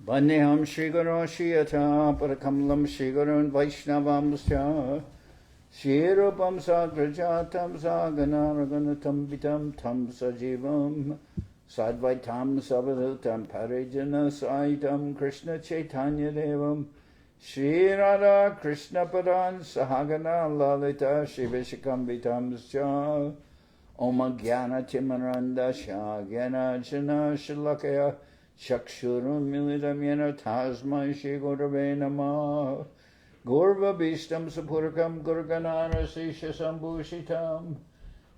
Vandeham Shri Guru Shiyata Parakamalam Shri Gurun Vaishnavam Sya Shri Rupam Sagrajatam Saganaraganatam Vitam Tam Sajivam Sadvaitam Sabadatam Parijana Saitam Krishna Chaitanya Devam Shri Radha Krishna Padan Sahagana Lalita Shri Vishakam Vitam Sya Om Jnana Timaranda Sha Jnana Jana Shalakaya Chakshurum Milidam Yena Tasmai Shri Gurave Namah Gurva Bishtam Sapurkam Gurganara Sisha Sambhushitam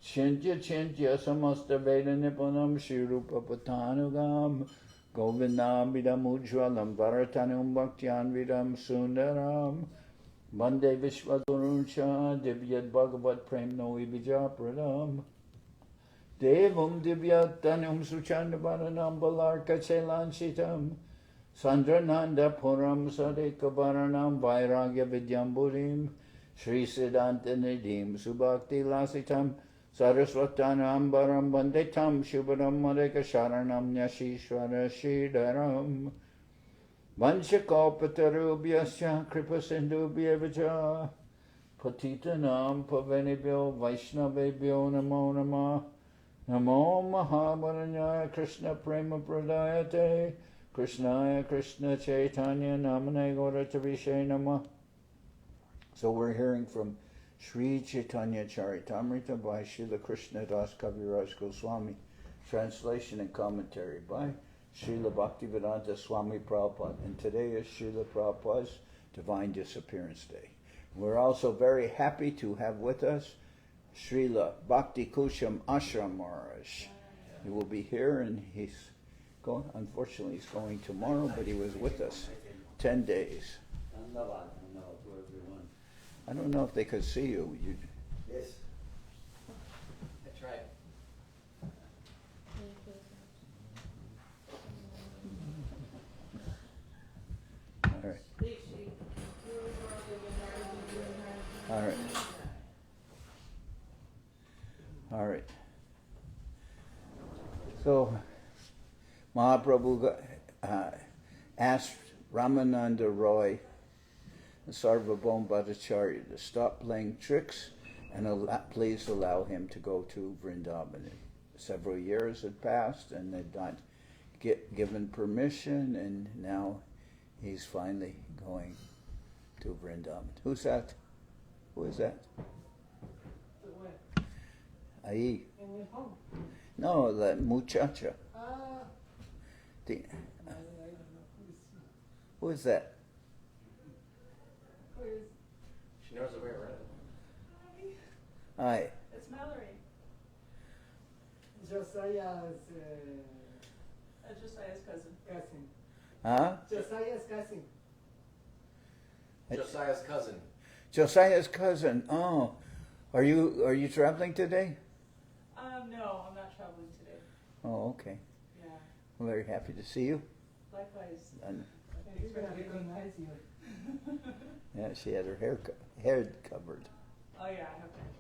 Chintya Samasta Veda Nipunam Shri Rupa Patanugam Govindam Vidam Ujwalam Varatanum Bhaktyan Vidam Sundaram Bande Vishwaduruncha Divyad Bhagavat Prem Noi Bijapradam Devam Divyatanum Suchandabaranam Balarka Chelanchitam Sandrananda Puram Sadekabaranam Vairagya Vidyamburim Sri Siddhanta Nidim Subhakti Lasitam Saraswatanam Baram Bandetam Shubharam Madeka Sharanam Nyashishwara Shidaram Vanchakalpatarubhyasya Kripasindubhya Vaja Patitanam Pavanibhyo Vaishnavebhyo Namo Namah Namo Mahavaranyaya Krishna Prema Pradayate Krishnaya Krishna Chaitanya Namane Gauratavishe Namah. So we're hearing from Sri Chaitanya Charitamrita by Srila Krishnadas Kaviraj Goswami. Translation and commentary by Srila Bhaktivedanta Swami Prabhupad. And today is Srila Prabhupada's Divine Disappearance Day. We're also very happy to have with us Srila Bhakti Kusham Ashram Maharaj. He will be here, and unfortunately he's going tomorrow, but he was with us 10 days. I don't know if they could see you. Yes. That's right. All right. All right. All right. So, Mahaprabhu asked Ramananda Ray and Sarvabhauma Bhattacharya to stop playing tricks and please allow him to go to Vrindaban. Several years had passed and they'd not given permission, and now he's finally going to Vrindaban. Who's that? Who is that? Ahí. No, the muchacha. Who is that? She knows the way around. Hi. It's Mallory. Josiah's Josiah's cousin. Huh? Josiah's cousin. Josiah's cousin. Josiah's cousin. Oh, are you traveling today? No, I'm not traveling today. Oh, okay. Yeah. I'm very happy to see you. Likewise. And, Thanks for having me. Recognize you. yeah, she had her hair covered. Oh yeah, I have that.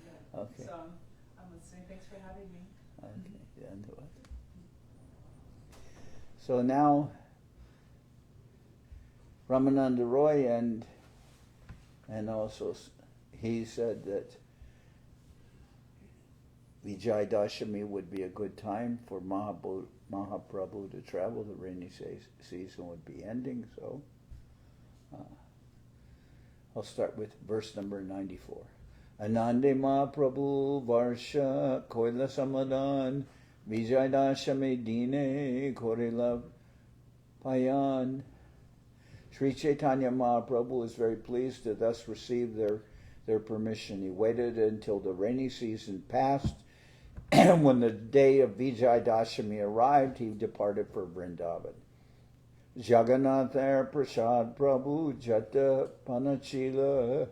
Yeah. Okay. So I'm listening. Thanks for having me. Okay. Yeah, no. So now, Ramananda Ray and also he said that Vijayadashami would be a good time for Mahaprabhu to travel. The rainy season would be ending, so I'll start with verse number 94. Anande Mahaprabhu Varsha Koila Samadan Vijayadashami Dine Korila Payan. Sri Chaitanya Mahaprabhu was very pleased to thus receive their permission. He waited until the rainy season passed, and when the day of Vijayadashami arrived, he departed for Vrindavan. Jagannathar Prasad Prabhu Jata Panachila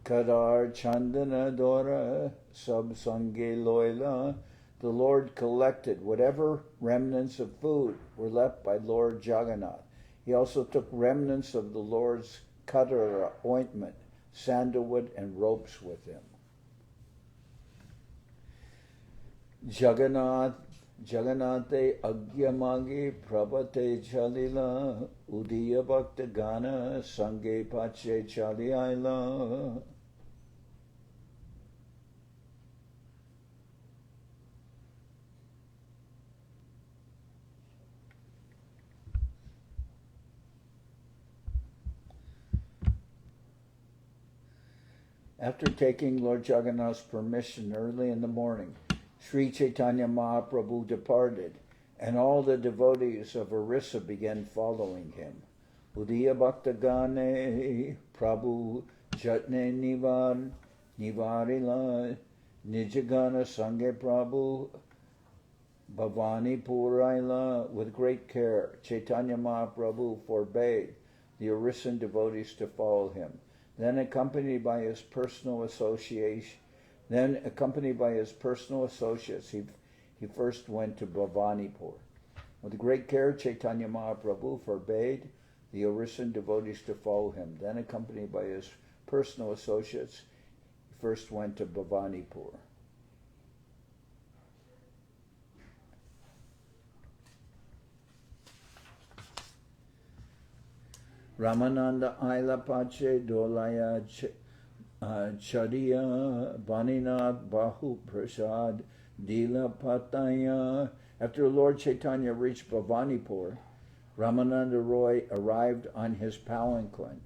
Kadar Chandana Dora Sab Sange Loila. The Lord collected whatever remnants of food were left by Lord Jagannath. He also took remnants of the Lord's Kadara ointment, sandalwood, and ropes with him. Jagannath Jagannathe Agyamagi Prabhate Chalila Udiya Bhakta Gana Sange Pache Chaliaila. After taking Lord Jagannath's permission early in the morning, Sri Chaitanya Mahaprabhu departed, and all the devotees of Orissa began following him. Udiya Bhakta Gane Prabhu Jatne Nivarila Nijagana Sange Prabhu Bhavani Puraila. With great care, Chaitanya Mahaprabhu forbade the Orissan devotees to follow him. Then accompanied by his personal associates, he first went to Bhavanipur. With great care, Chaitanya Mahaprabhu forbade the Orissan devotees to follow him. Then accompanied by his personal associates, he first went to Bhavanipur. Ramananda Aila Pache Dolaya Chadiya Baninath Bahu Prasad Dila Pataya. After Lord Chaitanya reached Bhavanipur, Ramananda Ray arrived on his palanquin,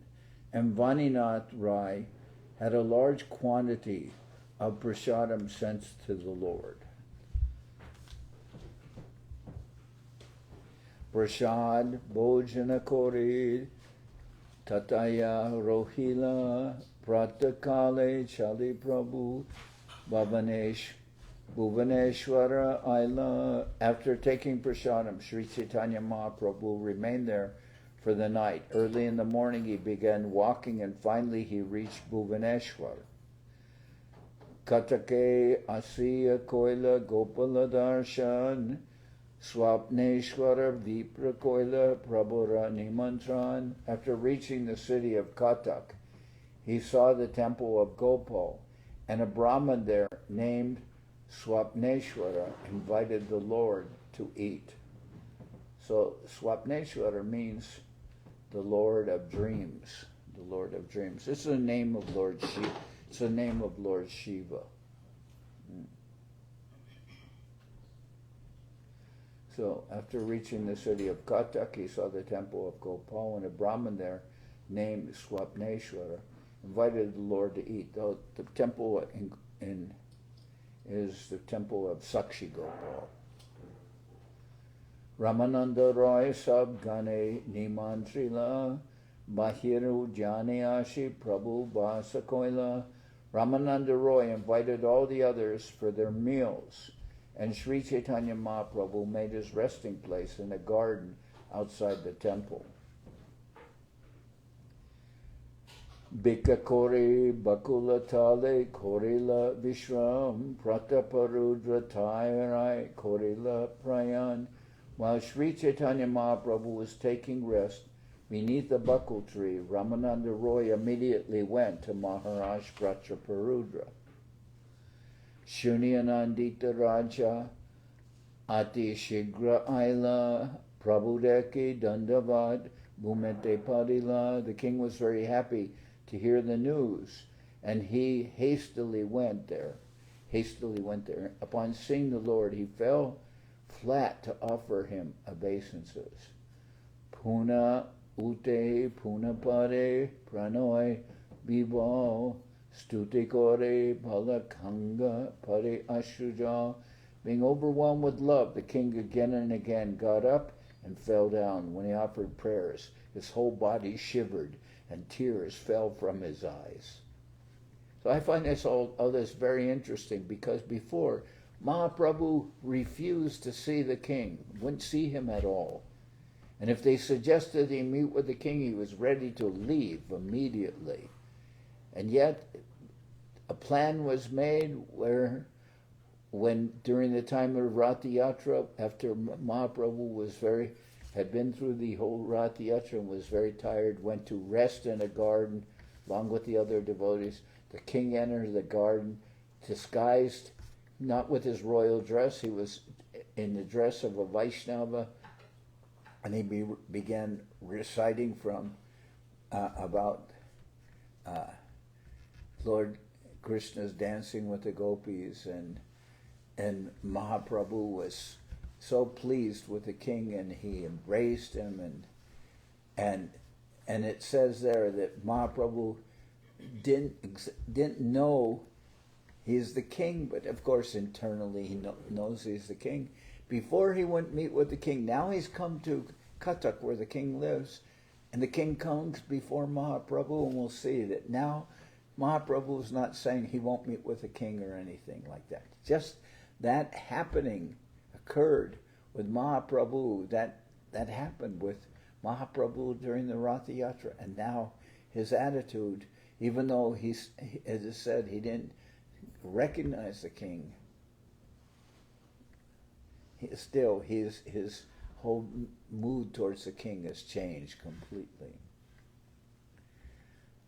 and Vaninath Rai had a large quantity of prasadam sent to the Lord. Prasad Bhojana Kori Tataya Rohila Pratakale Chali Prabhu Bhuvaneshwara Aila. After taking prasadam, Sri Chaitanya Mahaprabhu remained there for the night. Early in the morning he began walking, and finally he reached Bhuvaneshwar. Katake Asiya Koila Gopala Darshan Swapneshwara Vipra Koila Prabhura Nimantran. After reaching the city of Katak, he saw the temple of Gopal, and a Brahmin there named Swapneshwara invited the Lord to eat. So Swapneshwara means the Lord of dreams. The Lord of dreams. This is the name of Lord Shiva. It's the name of Lord Shiva. So after reaching the city of Katak, he saw the temple of Gopal, and a Brahmin there named Swapneshwara invited the Lord to eat. The temple is the temple of Sakshi Gopal. Ramananda Ray Sab Gane Nimantrila Bahiru Janiashi Prabhu Basakoila. Ramananda Ray invited all the others for their meals, and Sri Chaitanya Mahaprabhu made his resting place in a garden outside the temple. Bikakori Bakula Tale Korila Vishram Prataparudra Tairai Korila Prayan. While Sri Chaitanya Mahaprabhu was taking rest beneath the bakul tree, Ramananda Ray immediately went to Maharaj Prataparudra. Shunyanandita Raja Ati Shigra Aila Prabhudeki Dandavad Bhumete Padila. The king was very happy to hear the news, and he hastily went there. Upon seeing the Lord, he fell flat to offer him obeisances. Puna ute puna pare pranoy vivo stutikore balakanga pare ashuja. Being overwhelmed with love, the king again and again got up and fell down. When he offered prayers, his whole body shivered and tears fell from his eyes. So I find all this very interesting, because before, Mahaprabhu refused to see the king, wouldn't see him at all. And if they suggested he meet with the king, he was ready to leave immediately. And yet, a plan was made when during the time of Rath Yatra, after Mahaprabhu had been through the whole Rath Yatra and was very tired, went to rest in a garden along with the other devotees. The king entered the garden disguised, not with his royal dress. He was in the dress of a Vaishnava, and he began reciting from about Lord Krishna's dancing with the gopis, and Mahaprabhu was so pleased with the king, and he embraced him, and it says there that Mahaprabhu didn't know he's the king, but of course internally he knows he's the king. Before he went meet with the king, now he's come to Cuttack where the king lives, and the king comes before Mahaprabhu, and we'll see that now Mahaprabhu is not saying he won't meet with the king or anything like that. Just that happening occurred with Mahaprabhu. That happened with Mahaprabhu during the Ratha Yatra, and now his attitude, even though he's, as I said, he didn't recognize the king, his whole mood towards the king has changed completely.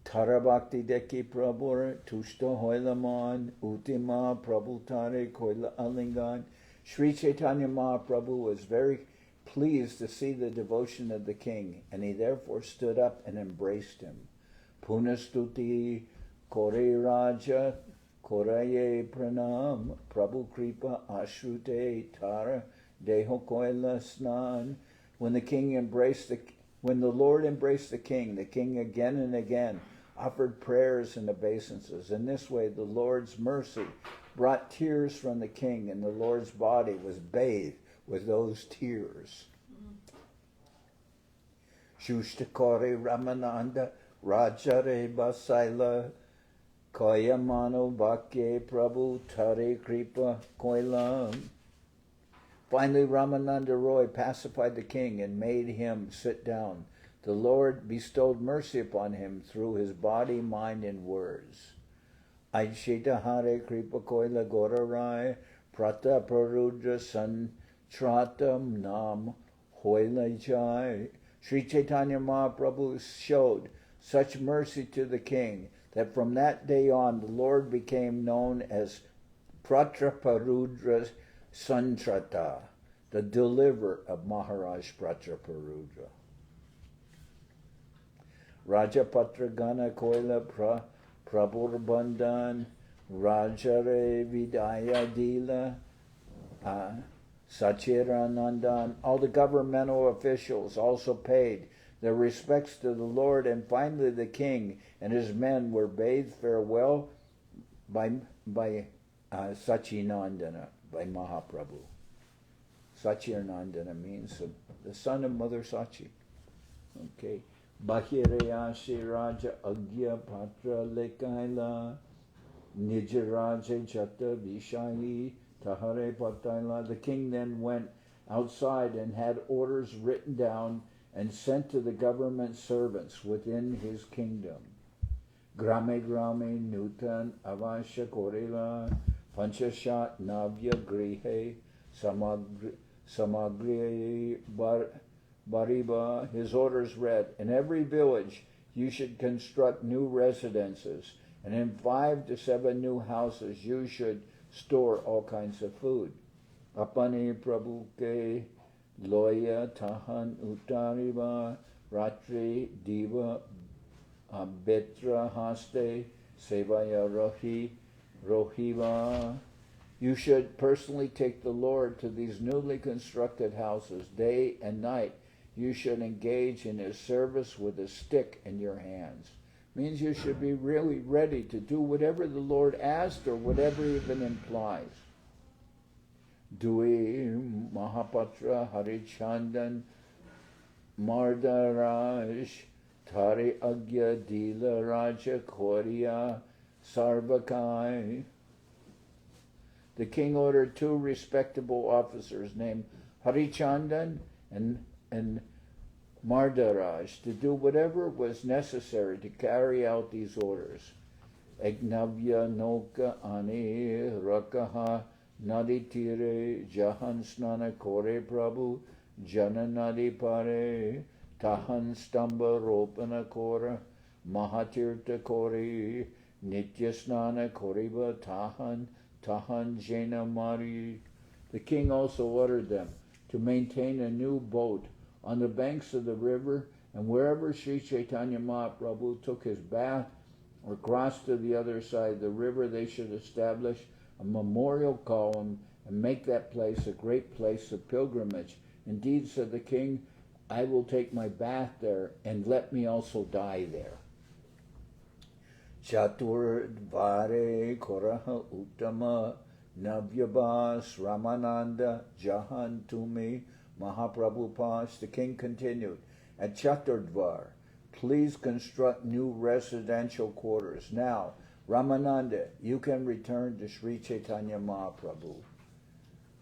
Tara Bhakti Deki Prabhur Tushto Hoilaman Utima Prabhu Tare Koila Alingan. Sri Chaitanya Mahaprabhu was very pleased to see the devotion of the king, and he therefore stood up and embraced him. Punastuti Kore Raja Koraye Pranam Prabhu Kripa Ashrute Tara Deho Koila Snan. When the Lord embraced the king again and again offered prayers and obeisances. In this way, the Lord's mercy brought tears from the king, and the Lord's body was bathed with those tears. Shustakore Ramananda Rajare Basaila Koyamano Bhakye Prabhu Tare Kripa Koilam. Finally, Ramananda Ray pacified the king and made him sit down. The Lord bestowed mercy upon him through his body, mind, and words. Aishita Hare Kripa Koila Gorarai Prataparudra Santratam Nam Hoila Jai. Sri Chaitanya Mahaprabhu showed such mercy to the king that from that day on the Lord became known as Prataparudra Santrata, the deliverer of Maharaj Prataparudra. Rajapatra Gana Koila Prabhurbandhan Rajare Vidaya Dila Sachiranandan. All the governmental officials also paid their respects to the Lord, and finally the king and his men were bade farewell by Sachinandana, by Mahaprabhu. Sachiranandana means the son of Mother Sachi. Okay. Bahirayasi Raja Agya Patra Lekaila Nijaraja Jata Vishayi Tahare Pataila. The king then went outside and had orders written down and sent to the government servants within his kingdom. Grame Grame Nutan Avasha Korela Panchashat Navya Grihe Samagri Bariba. His orders read, in every village you should construct new residences, and in 5 to 7 new houses you should store all kinds of food. Apane Prabhuke Loya Tahan Utariva Ratri Diva Betra Haste Sevaya Rohiva. You should personally take the Lord to these newly constructed houses day and night. You should engage in his service with a stick in your hands. Means you should be really ready to do whatever the Lord asked or whatever even implies. Dui Mahapatra Harichandan Mardaraj Tari Agya Dila Raja Korea Sarvakai. The king ordered 2 respectable officers named Harichandan and Mardaraj to do whatever was necessary to carry out these orders. Egnavya Noka Ani Rakaha Nadi Tire Jahan Snana Kore Prabhu Jana Nadi Pare Tahan Stamba Ropana Kora Mahatirta Kori Nitya Snana Koriba Tahan Jena Mari The king also ordered them to maintain a new boat on the banks of the river, and wherever Sri Chaitanya Mahaprabhu took his bath or crossed to the other side of the river, they should establish a memorial column and make that place a great place of pilgrimage. Indeed, said the king, I will take my bath there, and let me also die there. Chaturdvare koraha uttama navyabhas Ramananda jahan tumi Mahaprabhupas. The king continued, at Chaturdvar, please construct new residential quarters. Now, Ramananda, you can return to Sri Chaitanya Mahaprabhu.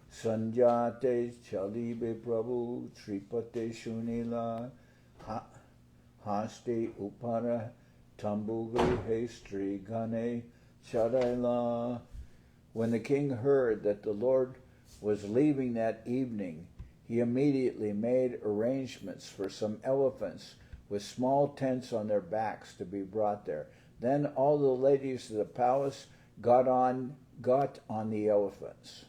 Sanjate chalibe Prabhu Sripate shunila haste upara tambugrihe strigane chadaila. When the king heard that the Lord was leaving that evening, he immediately made arrangements for some elephants with small tents on their backs to be brought there. Then all the ladies of the palace got on the elephants.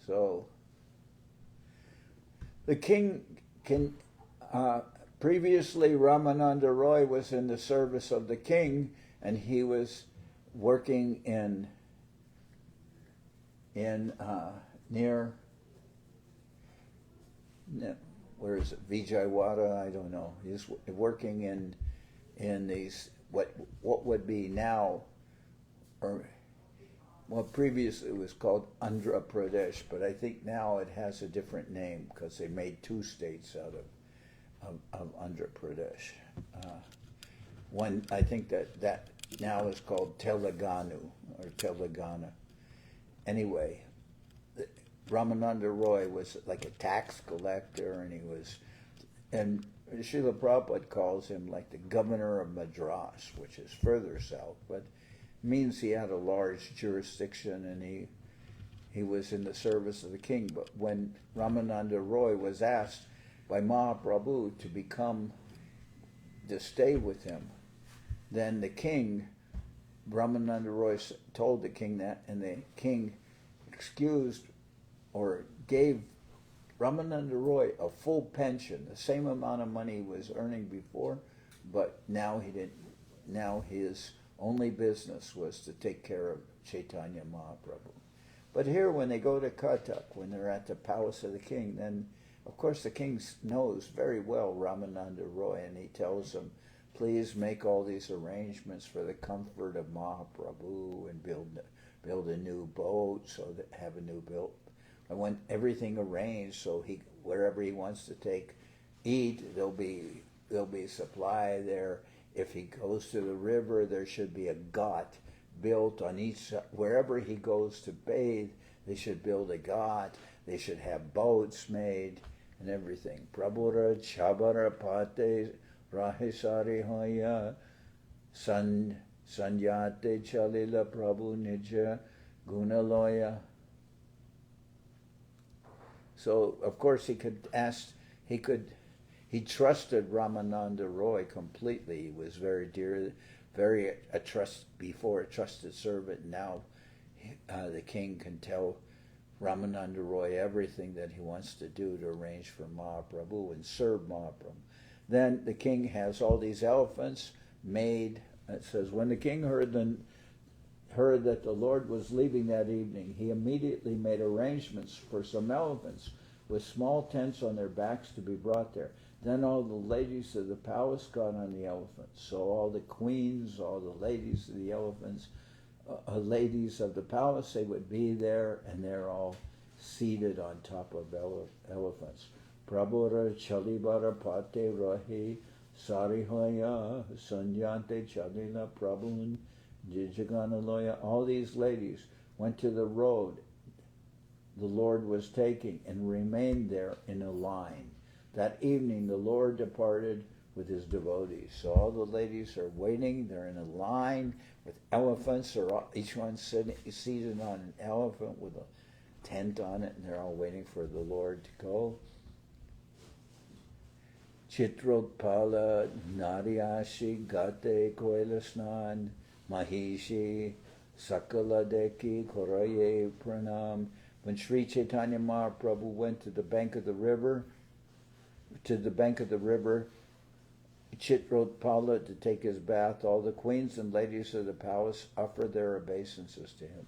So the king previously Ramananda Ray was in the service of the king, and he was working in near where is it, Vijayawada? I don't know. He's working in these what would be now, or well, previously it was called Andhra Pradesh, but I think now it has a different name because they made two states out of Andhra Pradesh. One, I think that now is called Telangana or Telangana. Anyway, Ramananda Ray was like a tax collector, and Srila Prabhupada calls him like the governor of Madras, which is further south, but means he had a large jurisdiction, and he was in the service of the king. But when Ramananda Ray was asked by Mahaprabhu to stay with him, then the king, Ramananda Ray told the king that, and the king excused or gave Ramananda Ray a full pension, the same amount of money he was earning before, but now he didn't. Now his only business was to take care of Chaitanya Mahaprabhu. But here, when they go to Kathak, when they're at the palace of the king, then of course the king knows very well Ramananda Ray, and he tells him, please make all these arrangements for the comfort of Mahaprabhu and build a new boat, so that have a new boat. I want everything arranged so wherever he wants to eat, there'll be supply there. If he goes to the river, there should be a ghat built on each side. Wherever he goes to bathe, they should build a ghat. They should have boats made and everything. Prabhura chabara pate rahisari hoya sanyate chalila prabhu nija gunaloya. So, of course, he trusted Ramananda Ray completely. He was very dear, a trusted servant. Now the king can tell Ramananda Ray everything that he wants to do to arrange for Mahaprabhu and serve Mahaprabhu. Then the king has all these elephants made. It says, when the king heard that the Lord was leaving that evening, he immediately made arrangements for some elephants with small tents on their backs to be brought there. Then all the ladies of the palace got on the elephants. So all the queens, all the ladies of the elephants, ladies of the palace, they would be there, and they're all seated on top of elephants. Prabhura chalibara pate rahi sarihaya sanyante chalila prabhun jijaganaloya. All these ladies went to the road the Lord was taking and remained there in a line. That evening the Lord departed with his devotees. So all the ladies are waiting, they're in a line with elephants, or each one seated on an elephant with a tent on it, and they're all waiting for the Lord to go. Chitrotpala Nariyashi Gate Koilasnan Mahishi Sakala Deki Koraye Pranam when Sri Chaitanya Mahaprabhu went to the bank of the river, Chitrotpala to take his bath, all the queens and ladies of the palace offered their obeisances to him.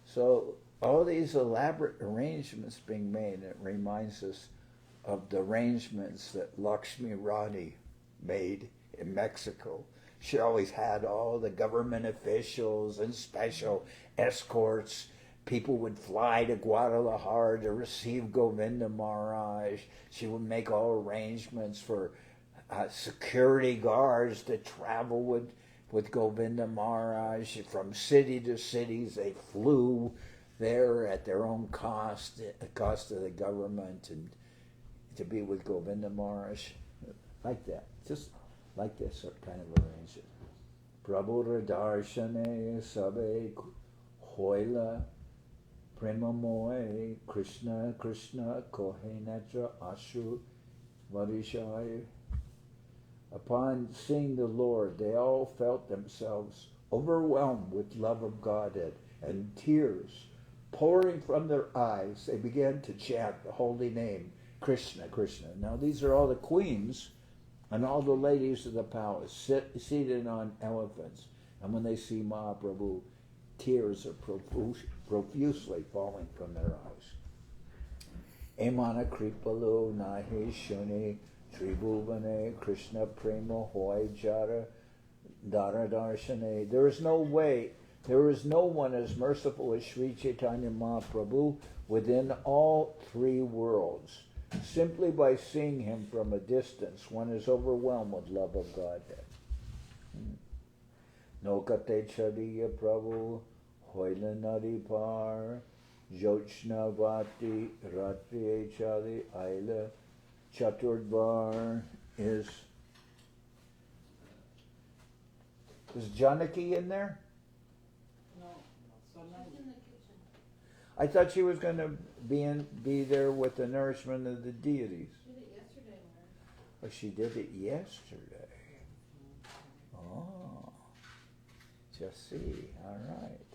So all these elaborate arrangements being made, it reminds us of the arrangements that Lakshmi Rani made in Mexico. She always had all the government officials and special escorts. People would fly to Guadalajara to receive Govinda Maharaj. She would make all arrangements for security guards to travel with Govinda Maharaj from city to cities. They flew there at their own cost, at the cost of the government, and to be with Govinda Maharaj. Like that. Just like this kind of arrangement. Prabhu darshane sabe hoila premamoy Krishna Krishna kohenetra ashu varishai. Upon seeing the Lord, they all felt themselves overwhelmed with love of Godhead, and tears pouring from their eyes, they began to chant the holy name, Krishna, Krishna. Now these are all the queens and all the ladies of the palace seated on elephants. And when they see Mahaprabhu, tears are profusely falling from their eyes. Emana kripalu nahi shuni tribhuvane Krishna prema hoy jara dara darshane. There is no one as merciful as Sri Chaitanya Mahaprabhu within all three worlds. Simply by seeing him from a distance, one is overwhelmed with love of Godhead. Nokate chadiya Prabhu hoila nadi par jochna vati ratri chadi aila chaturdvar. Is Janaki in there? No, so no. I thought she was going to be there with the nourishment of the deities. She did it yesterday, Mary. Oh, she did it yesterday. Oh, just see. All right.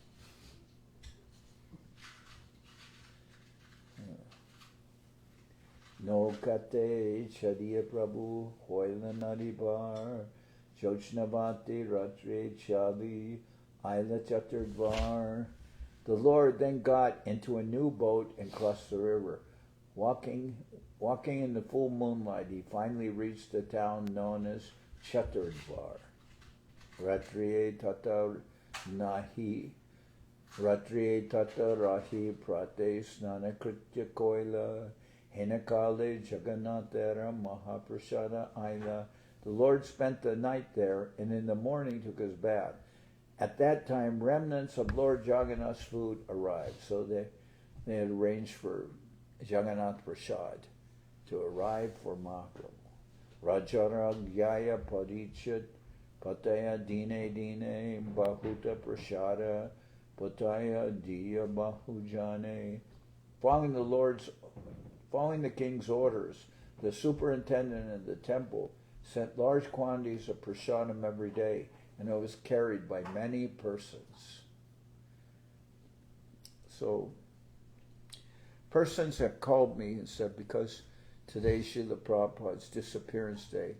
Nokate chadiya Prabhu hoila nadibar jochnavati ratre chavi aila chaturdvar. The Lord then got into a new boat and crossed the river. Walking in the full moonlight, he finally reached the town known as Chaturdvar. Ratriye tata nahi, ratriye tata rahi prate snanakritya koila, henakale jagannatara mahaprasada aila. The Lord spent the night there, and in the morning took his bath. At that time, remnants of Lord Jagannath's food arrived. So they had arranged for Jagannath Prasad to arrive for Mahaprabhu. Rajaragyaya parichat pataya dine bahuta prasada pataya diya bahujane. Following the king's orders, the superintendent of the temple sent large quantities of prasadam every day, and it was carried by many persons. So, persons have called me and said, because today's Srila Prabhupada's disappearance day,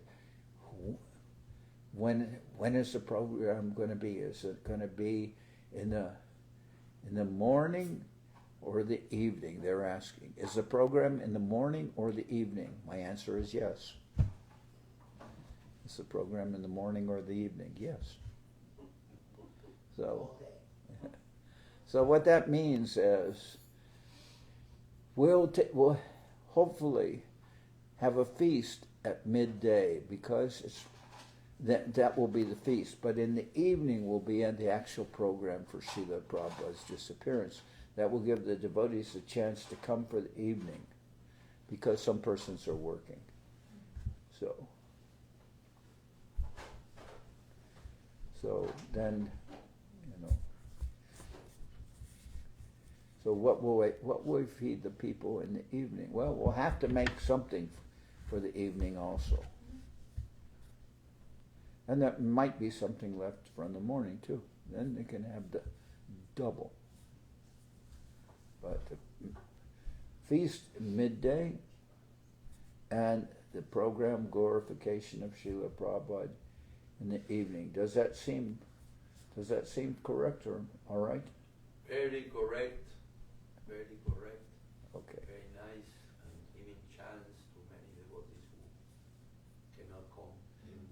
when is the program going to be? Is it going to be in the morning or the evening? They're asking. Is the program in the morning or the evening? My answer is yes. Is the program in the morning or the evening? Yes. So what that means is we'll hopefully have a feast at midday, because that will be the feast. But in the evening will be the actual program for Srila Prabhupada's disappearance. That will give the devotees a chance to come for the evening, because some persons are working. So then, so what will we feed the people in the evening? Well, we'll have to make something for the evening also. And there might be something left from the morning too. Then they can have the double. But feast midday, and the program glorification of Srila Prabhupada in the evening. Does that seem correct or all right? Very correct. Very correct. Okay. Very nice, and giving chance to many devotees who cannot come.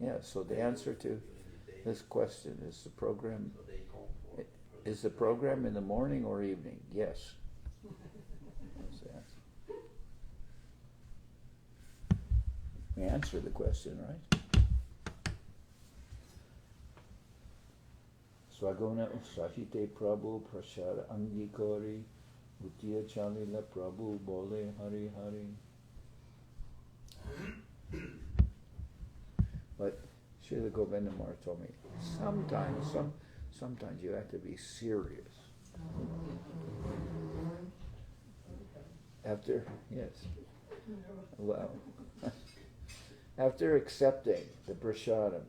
Yeah. So the answer to during the day. this question is the program. So they come for Is the program in the morning or evening? Yes. That's the answer. We answer the question, right? Swagona Sahite Prabhu Prashad Angikori Uttiya Chalila Prabhu Bole Hari Hari. But Srila Govindamar told me sometimes you have to be serious. After accepting the prasadam,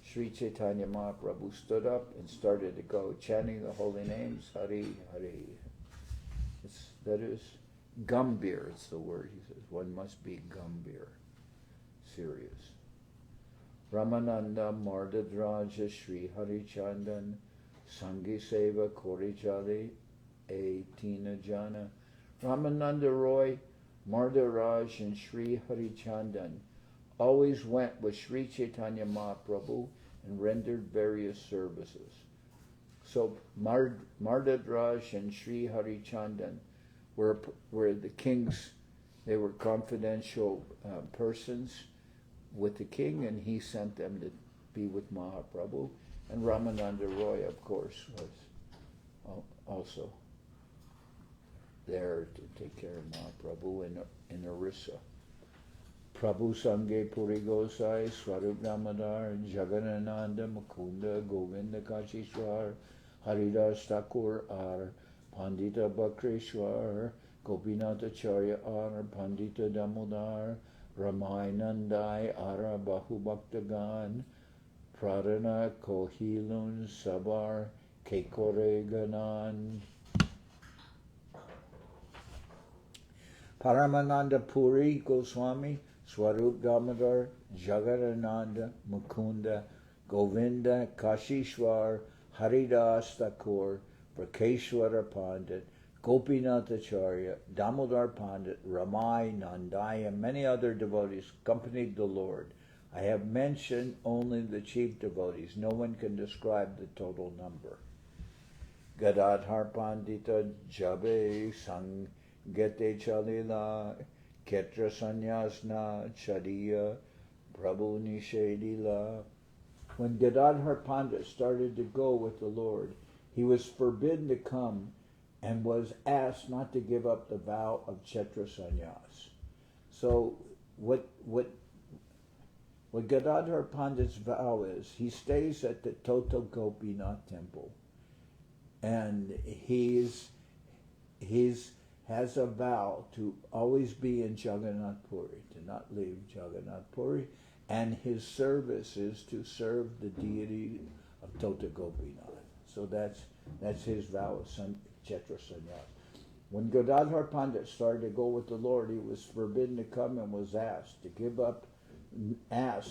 Sri Chaitanya Mahaprabhu stood up and started to go chanting the holy names, Hari Hari. That is gambhir, it's the word he says. One must be gambhir, serious. Ramananda Mardadraja Sri Hari Chandan Sangi Seva Korijali A Tina Jana. Ramananda Roy, Mardaraj and Sri Hari Chandan always went with Sri Chaitanya Mahaprabhu and rendered various services. So Mardadraj and Sri Hari Chandan were the kings. They were confidential persons with the king, and he sent them to be with Mahaprabhu. And Ramananda Roy, of course, was also there to take care of Mahaprabhu in Orissa. Prabhu Sange Puri Gosai, Swarup Damodar, Jagadananda Mukunda, Govinda Kashishwar, Haridas Thakur Ar, Pandita Bhakreshwar, Gopinathacharya Ar, Pandita Damodar, Ramainandai Ara Bahu Bhaktagan, Pradana Kohilun Sabar, Kekore Ganan. Paramananda Puri Goswami, Swarup Damodar, Jagadananda, Mukunda, Govinda, Kashishwar, Haridas Thakur, Prakeshwara Pandit, Gopinathacharya, Damodar Pandit, Ramai, Nandai, and many other devotees accompanied the Lord. I have mentioned only the chief devotees. No one can describe the total number. Gadadhar Pandita, Jabe, Sangete Chalila, Ketra Sanyasna, Chadiya, Prabhu Nishedila. When Gadadhar Pandit started to go with the Lord, he was forbidden to come and was asked not to give up the vow of Kshetra Sannyas. So what Gadadhar Pandit's vow is, he stays at the Tota Gopinath temple, and he's has a vow to always be in Jagannath Puri, to not leave Jagannath Puri, and his service is to serve the deity of Tota Gopinath. So that's his vow of Kshetra Sannyas. When Gadadhar Pandit started to go with the Lord, he was forbidden to come and was asked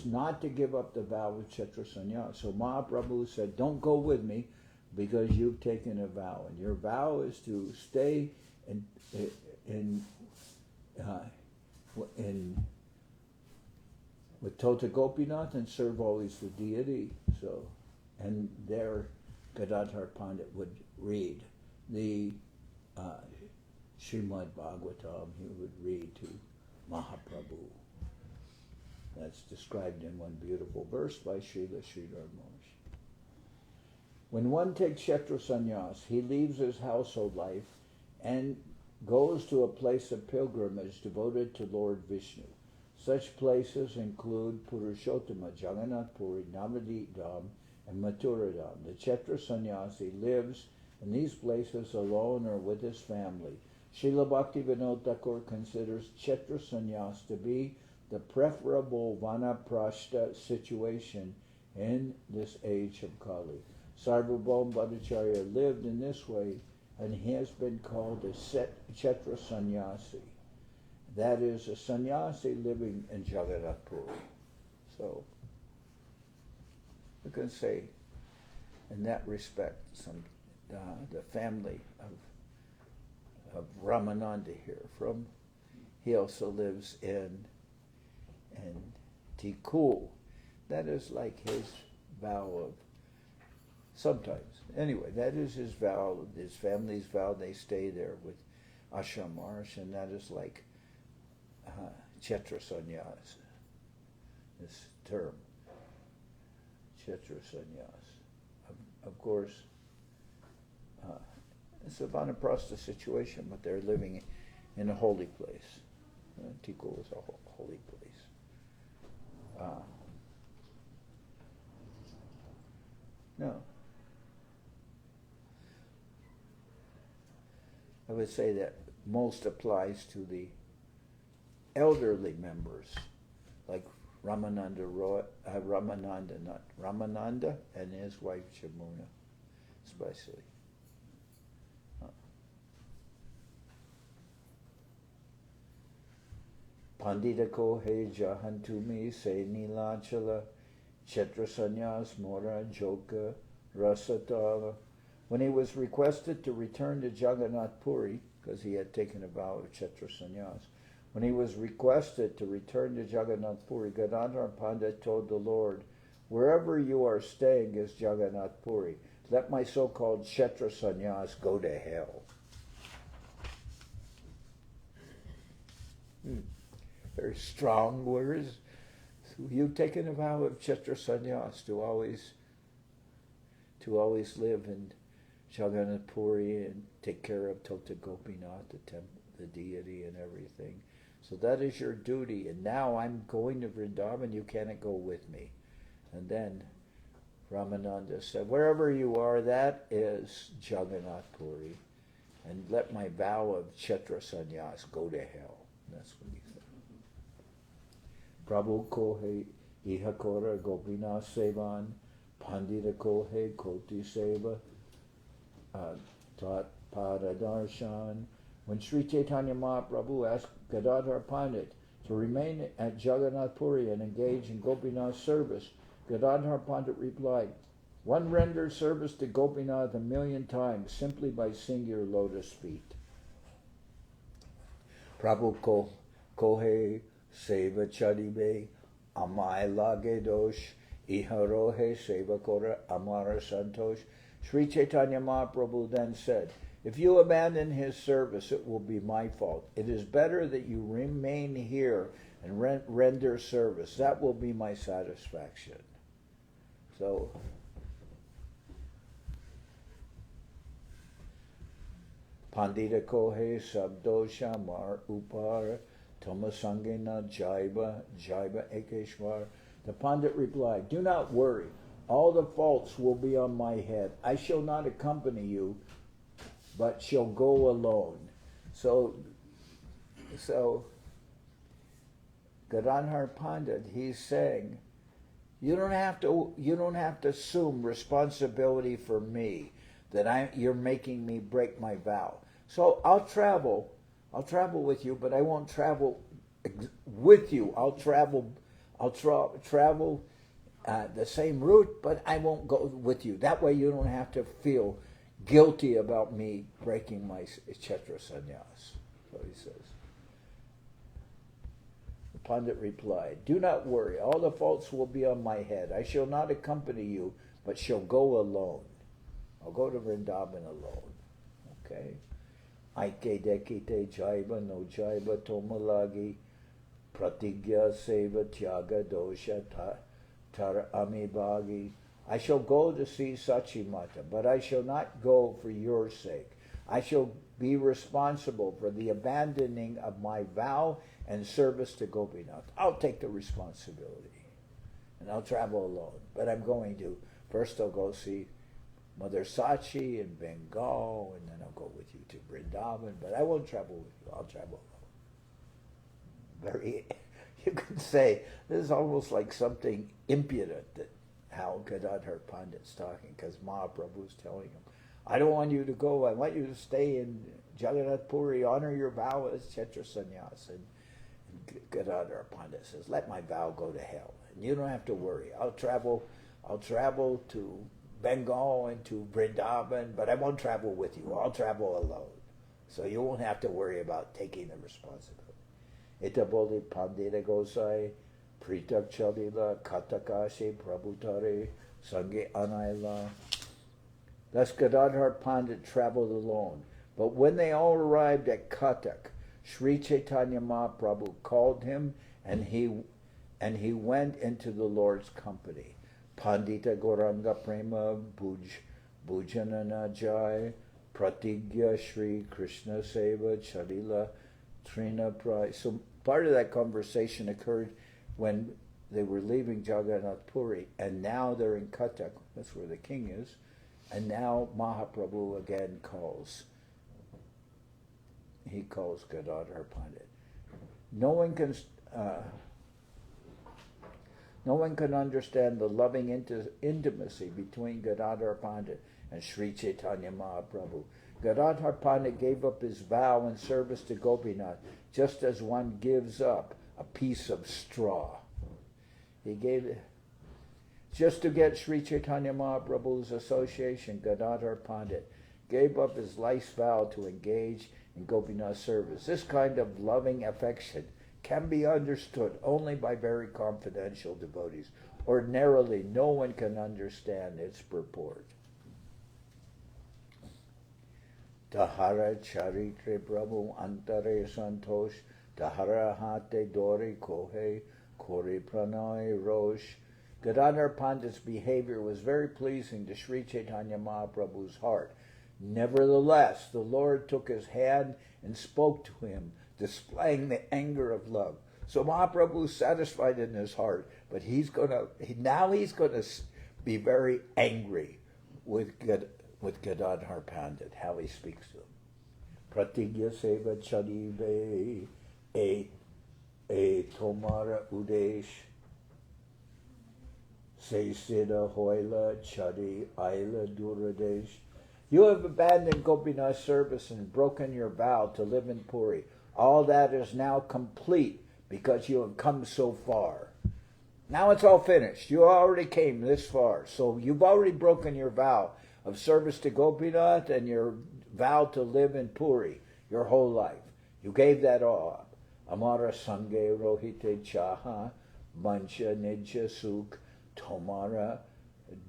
not to give up the vow of Kshetra Sannyas. So Mahaprabhu said, don't go with me because you've taken a vow, and your vow is to stay with Tota Gopinath and serve always the deity. So, and there Gadadhar Pandit would read the Srimad Bhagavatam. He would read to Mahaprabhu. That's described in one beautiful verse by Srila Sridhar Maharaj. When one takes Kshetra Sannyas, he leaves his household life and goes to a place of pilgrimage devoted to Lord Vishnu. Such places include Purushottama, Jagannath Puri, Navadvip Dham, and Mathura Dham. The Kshetra Sannyasi lives in these places alone or with his family. Srila Bhaktivedanta Thakur considers Kshetra Sannyas to be the preferable Vanaprastha situation in this age of Kali. Sarvabhauma Bhattacharya lived in this way and he has been called a Kshetra sannyasi. That is a sannyasi living in Jagannath Puri. So, you can say, in that respect, the family of Ramananda here, he also lives in Tikul. That is like his vow of, sometimes. Anyway, that is his vow, his family's vow. They stay there with Ashram Marsh, and that is like Kshetra sannyas, this term, Kshetra sannyas. Of course, it's a vanaprastha situation, but they're living in a holy place. Tikul is a holy place. No. I would say that most applies to the elderly members, like Ramananda and his wife Shamuna, especially. Pandita ko he jahantumi se Nilachala Kshetra Sannyas Mora Joka Rasatala. When he was requested to return to Jagannath Puri, because he had taken a vow of Kshetra Sannyas, when he was requested to return to Jagannath Puri, Gadadhar Pandit told the Lord, "Wherever you are staying is Jagannath Puri. Let my so-called Kshetra Sannyas go to hell." Very strong words. So you've taken a vow of Kshetra Sannyas to always live in Jagannath Puri and take care of Tota Gopinath, the deity and everything. So that is your duty. And now I'm going to Vrindaban, you cannot go with me. And then Ramananda said, "Wherever you are, that is Jagannath Puri. And let my vow of Kshetra Sannyas go to hell." That's what he said. Prabhu kohe ihakora gopinath sevan, pandita kohe koti seva, tat pada darshan. When Sri Chaitanya Mahaprabhu asked Gadadhar Pandit to remain at Jagannath Puri and engage in Gopinath service, Gadadhar Pandit replied, "One renders service to Gopinath 1,000,000 times simply by seeing your lotus feet." Prabhu kohe seva chadibe amai lage dosh iharohe seva kora amara santosh. Sri Chaitanya Mahaprabhu then said, "If you abandon his service, it will be my fault. It is better that you remain here and render service. That will be my satisfaction." So, Pandita kohe sabdosha mar upara Tomasangena Jaiba Ekeshwar. The Pandit replied, "Do not worry. All the faults will be on my head. I shall not accompany you, but shall go alone." So Gadadhar Pandit, he's saying, you don't have to assume responsibility for me, that you're making me break my vow. So I'll travel with you, but I won't travel with you. I'll travel the same route, but I won't go with you. That way you don't have to feel guilty about me breaking my Kshetra sannyas. So he says. The Pandit replied, "Do not worry. All the faults will be on my head. I shall not accompany you, but shall go alone. I'll go to Vrindaban alone." Okay? Aike dekite jaiba no jaiba tomalagi pratigya seva tyaga dosha tar amibagi. I shall go to see Sachimata, but I shall not go for your sake. I shall be responsible for the abandoning of my vow and service to Gopinath. I'll take the responsibility, and I'll travel alone. But I'm going to, first I'll go see Mother Sachi in Bengal, and then I'll go with you to Vrindaban, but I won't travel with you. I'll travel alone. You could say, this is almost like something impudent, that how Gadadhar Pandit's talking, because Mahaprabhu's telling him, I don't want you to go. I want you to stay in Jagannath Puri, honor your vow as Kshetra Sannyas. And Gadadhar Pandit says, let my vow go to hell. And you don't have to worry. I'll travel to Bengal and to Vrindaban, but I won't travel with you. I'll travel alone. So you won't have to worry about taking the responsibility. Ita boli Pandita Gosai, Pritak Chalila, Katakashe, Prabhutare, Sange Anaila. Thus Gadadhar Pandit traveled alone. But when they all arrived at Katak, Sri Chaitanya Mahaprabhu called him, and he went into the Lord's company. Pandita Gauranga Prema Bhujanana Jai Pratigya Sri Krishna Seva Charila Trina Prai. So part of that conversation occurred when they were leaving Jagannath Puri, and now they're in Katak, that's where the king is, and now Mahaprabhu again calls. He calls Gadadhar Pandit. No one can understand the loving intimacy between Gadadhar Pandit and Sri Chaitanya Mahaprabhu. Gadadhar Pandit gave up his vow in service to Gopinath, just as one gives up a piece of straw. He gave it just to get Sri Chaitanya Mahaprabhu's association. Gadadhar Pandit gave up his life's vow to engage in Gopinath service. This kind of loving affection can be understood only by very confidential devotees. Ordinarily, no one can understand its purport. Tahara charitre prabhu antare santosh, tahara hate dori kohe, kori pranay rosh. Gadadhar Pandit's behavior was very pleasing to Sri Chaitanya Mahaprabhu's heart. Nevertheless, the Lord took his hand and spoke to him, displaying the anger of love. So Mahaprabhu is satisfied in his heart, but he's going to be very angry with Gadadhar Pandit, how he speaks to him. Pratigya seva chadive e tomara udesh se siddha hoila chadi aila duradesh. You have abandoned Gopinath service and broken your vow to live in Puri. All that is now complete because you have come so far. Now it's all finished. You already came this far. So you've already broken your vow of service to Gopinath and your vow to live in Puri your whole life. You gave that all up. Amara Sange Rohite Chaha Mancha Nidja Suk Tomara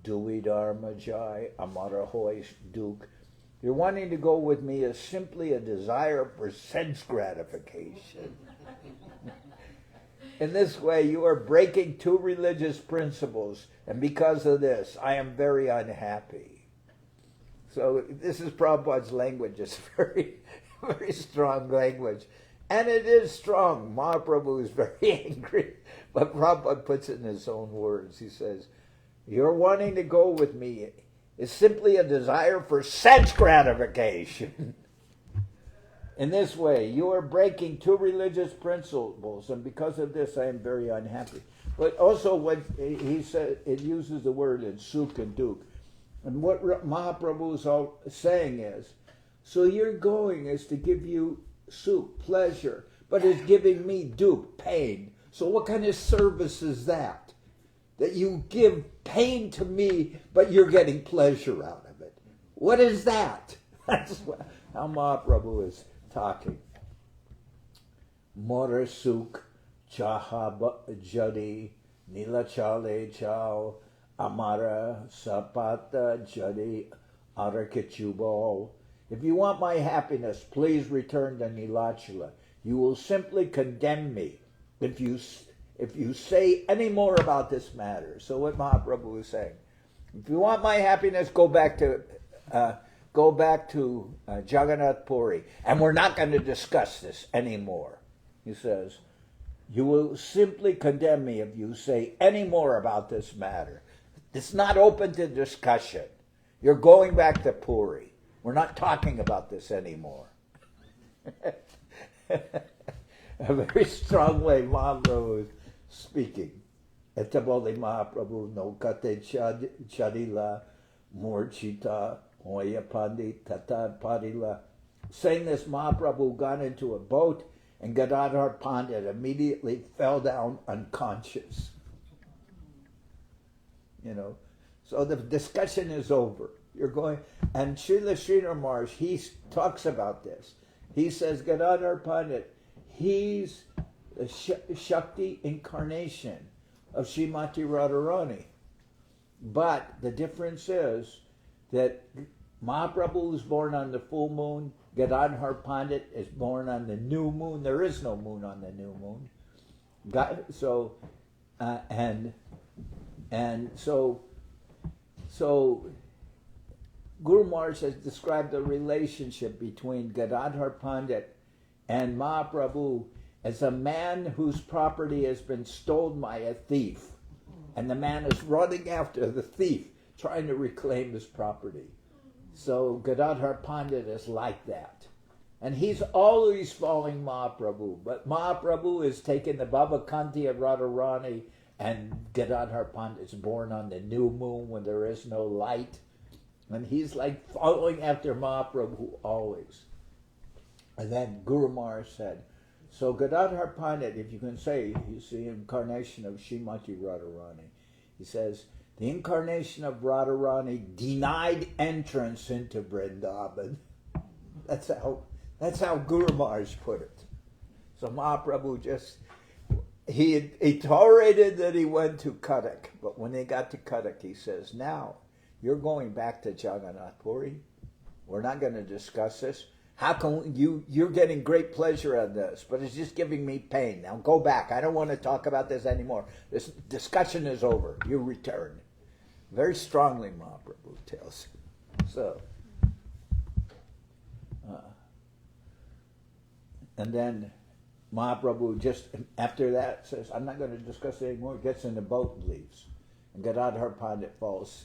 Duidharma Jai Amara Hoy Duk. Your wanting to go with me is simply a desire for sense gratification. In this way, you are breaking two religious principles, and because of this, I am very unhappy. So this is Prabhupada's language. It's very, very strong language. And it is strong. Mahaprabhu is very angry, but Prabhupada puts it in his own words. He says, your wanting to go with me is simply a desire for sense gratification. In this way, you are breaking two religious principles, and because of this, I am very unhappy. But also, when he said, it uses the word in suk and duk. And what Mahaprabhu is saying is, so you're going is to give you suk, pleasure, but it's giving me duk, pain. So what kind of service is that? That you give pain to me, but you're getting pleasure out of it. What is that? That's how Mahaprabhu is talking. Mora suk chaha jadi nilachale chao amara sapata jadi arakachubal. If you want my happiness, please return to Nilachala. You will simply condemn me if you say any more about this matter. So what Mahaprabhu is saying, if you want my happiness, go back to Jagannath Puri, and we're not going to discuss this anymore. He says, you will simply condemn me if you say any more about this matter. It's not open to discussion. You're going back to Puri. We're not talking about this anymore. A very strong way Mahaprabhu is speaking. Etaboli Mahaprabhu no kate chadila morchita Oya Pandit Tata Padila. Saying this, Mahaprabhu got into a boat and Gadadhar Pandit immediately fell down unconscious. You know, so the discussion is over. You're going, and Srila Sridhar Maharaj, he talks about this. He says Gadadhar Pandit, he's the Shakti incarnation of Srimati Radharani. But the difference is that Mahaprabhu was born on the full moon, Gadadhar Pandit is born on the new moon. There is no moon on the new moon. So Guru Maharaj has described the relationship between Gadadhar Pandit and Mahaprabhu as a man whose property has been stolen by a thief. And the man is running after the thief, trying to reclaim his property. So Gadadhar Pandit is like that. And he's always following Mahaprabhu. But Mahaprabhu is taking the Bhavakanti of Radharani, and Gadadhar Pandit is born on the new moon when there is no light. And he's like following after Mahaprabhu always. And then Guru Maharaj said, so Gadadhar Pandit, if you can say, he's the incarnation of Srimati Radharani. He says, the incarnation of Radharani denied entrance into Vrindaban. That's how Guru Maharaj put it. So Mahaprabhu he tolerated that he went to Cuttack, but when they got to Cuttack, he says, now, you're going back to Jagannath Puri. We're not going to discuss this. How can you're getting great pleasure out of this, but it's just giving me pain. Now go back. I don't want to talk about this anymore. This discussion is over. You return. Very strongly, Mahaprabhu tells. So, and then Mahaprabhu just after that says, I'm not going to discuss it anymore, gets in the boat and leaves. And Gadadhar Pandit falls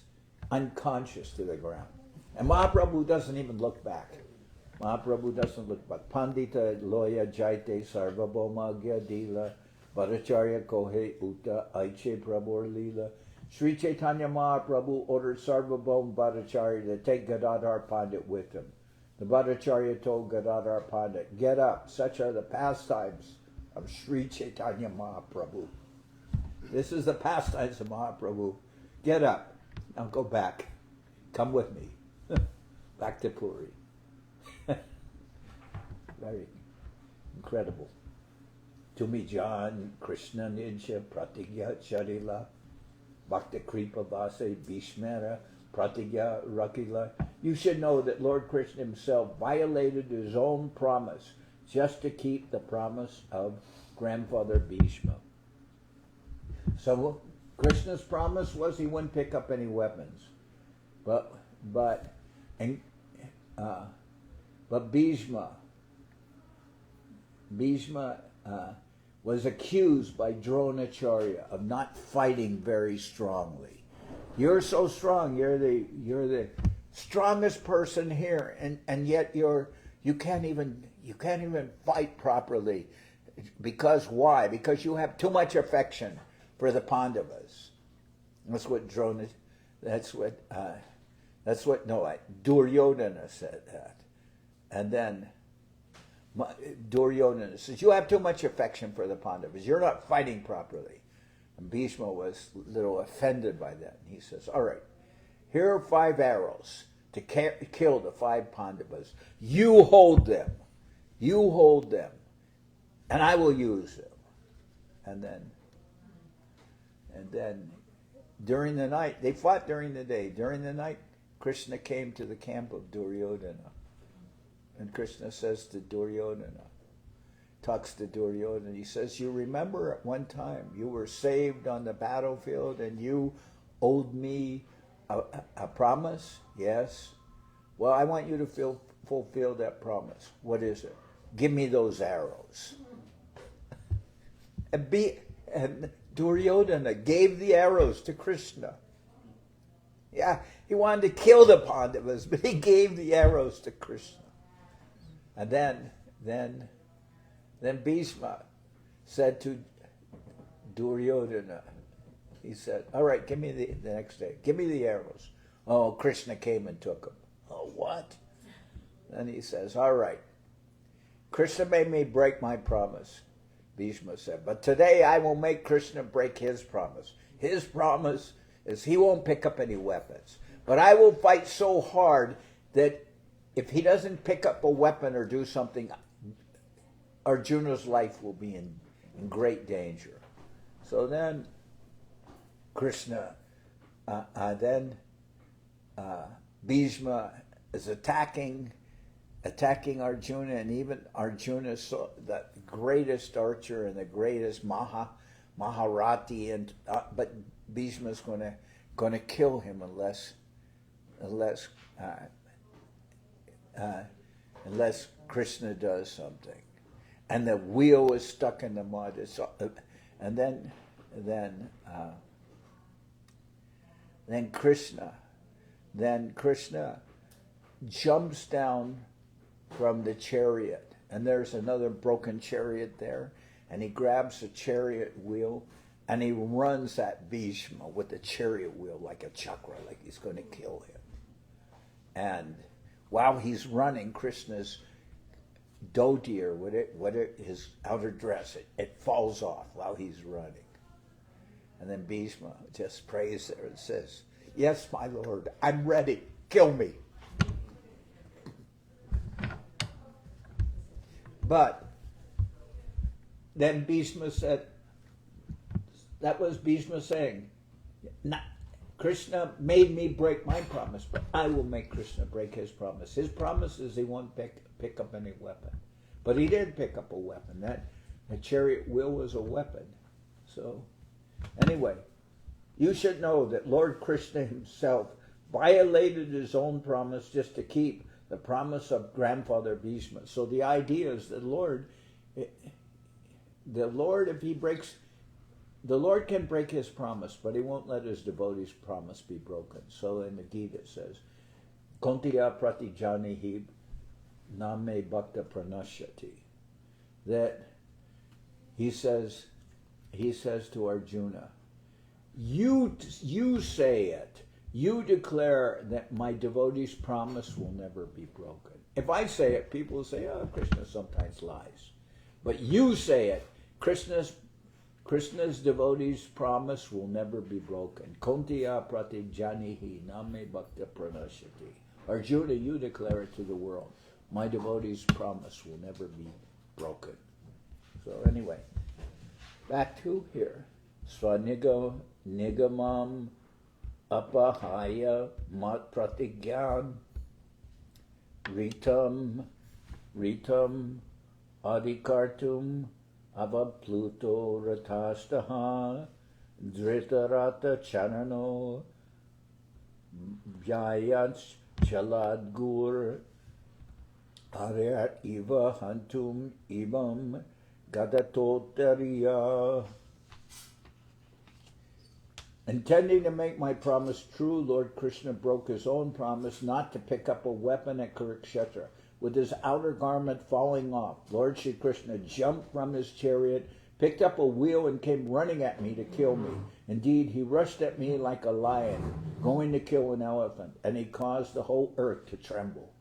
unconscious to the ground. And Mahaprabhu doesn't even look back. Mahaprabhu doesn't look back. Pandita loya jaite sarvabhauma gyadila Bhattacharya kohe uta aiche prabhur lila. Sri Chaitanya Mahaprabhu ordered Sarvabhauma Bhattacharya to take Gadadhar Pandit with him. The Bhattacharya told Gadadhar Pandit, get up, such are the pastimes of Sri Chaitanya Mahaprabhu. This is the pastimes of Mahaprabhu. Get up. Now go back. Come with me. Back to Puri. Very incredible. Tumi Jan, Krishna Nidja, Pratigya Charila, Bhakta Kripa Vase, Bhishmara, Pratigya Rakila. You should know that Lord Krishna himself violated his own promise just to keep the promise of grandfather Bhishma. So Krishna's promise was he wouldn't pick up any weapons. But Bhishma was accused by Dronacharya of not fighting very strongly. You're so strong. You're the strongest person here, and yet you can't even fight properly. Because why? Because you have too much affection for the Pandavas. That's what Duryodhana said that, and then Duryodhana says, you have too much affection for the Pandavas. You're not fighting properly. And Bhishma was a little offended by that. And he says, all right, here are 5 arrows to kill the 5 Pandavas. You hold them. And I will use them. And then during the night, they fought during the day. During the night, Krishna came to the camp of Duryodhana. And Krishna says to Duryodhana, talks to Duryodhana, he says, you remember at one time you were saved on the battlefield and you owed me a promise? Yes. Well, I want you to fulfill that promise. What is it? Give me those arrows. And Duryodhana gave the arrows to Krishna. Yeah, he wanted to kill the Pandavas, but he gave the arrows to Krishna. And then Bhishma said to Duryodhana, he said, all right, give me the next day, give me the arrows. Oh, Krishna came and took them. what? Then he says, all right, Krishna made me break my promise, Bhishma said, but today I will make Krishna break his promise. His promise is he won't pick up any weapons. But I will fight so hard that if he doesn't pick up a weapon or do something, Arjuna's life will be in great danger. So then Krishna, Bhishma is attacking Arjuna, and even Arjuna saw the greatest archer and the greatest Maharati, and but Bhishma's going to kill him unless Krishna does something. And the wheel is stuck in the mud. And then Krishna jumps down from the chariot, and there's another broken chariot there, and he grabs the chariot wheel and he runs at Bhishma with the chariot wheel like a chakra, like he's going to kill him. And while he's running, Krishna's dhoti, or his outer dress, it falls off while he's running. And then Bhishma just prays there and says, yes, my Lord, I'm ready. Kill me. But then Bhishma said, that was Bhishma saying, Krishna made me break my promise, but I will make Krishna break his promise. His promise is he won't pick up any weapon. But he did pick up a weapon. That chariot wheel was a weapon. So, anyway, you should know that Lord Krishna himself violated his own promise just to keep the promise of grandfather Bhishma. So the idea is that the Lord can break his promise, but he won't let his devotees' promise be broken. So in the Gita it says, Kontiya pratijanihi name bhakta pranashyati. That he says to Arjuna, you say it. You declare that my devotee's promise will never be broken. If I say it, people will say, oh, Krishna sometimes lies. But you say it. Krishna's devotee's promise will never be broken. Kontiya pratijanihi name bhakta pranashyati. Arjuna, you declare it to the world. My devotee's promise will never be broken. So anyway, back to here. Swanigamam apahaya mat pratigyan ritam adikartum avapluto ratastaha dhritarata chanano vyayans chaladgur aryat iva hantum imam gadatottariya. Intending to make my promise true, Lord Krishna broke his own promise not to pick up a weapon at Kurukshetra. With his outer garment falling off, Lord Shri Krishna jumped from his chariot, picked up a wheel, and came running at me to kill me. Indeed, he rushed at me like a lion, going to kill an elephant, and he caused the whole earth to tremble.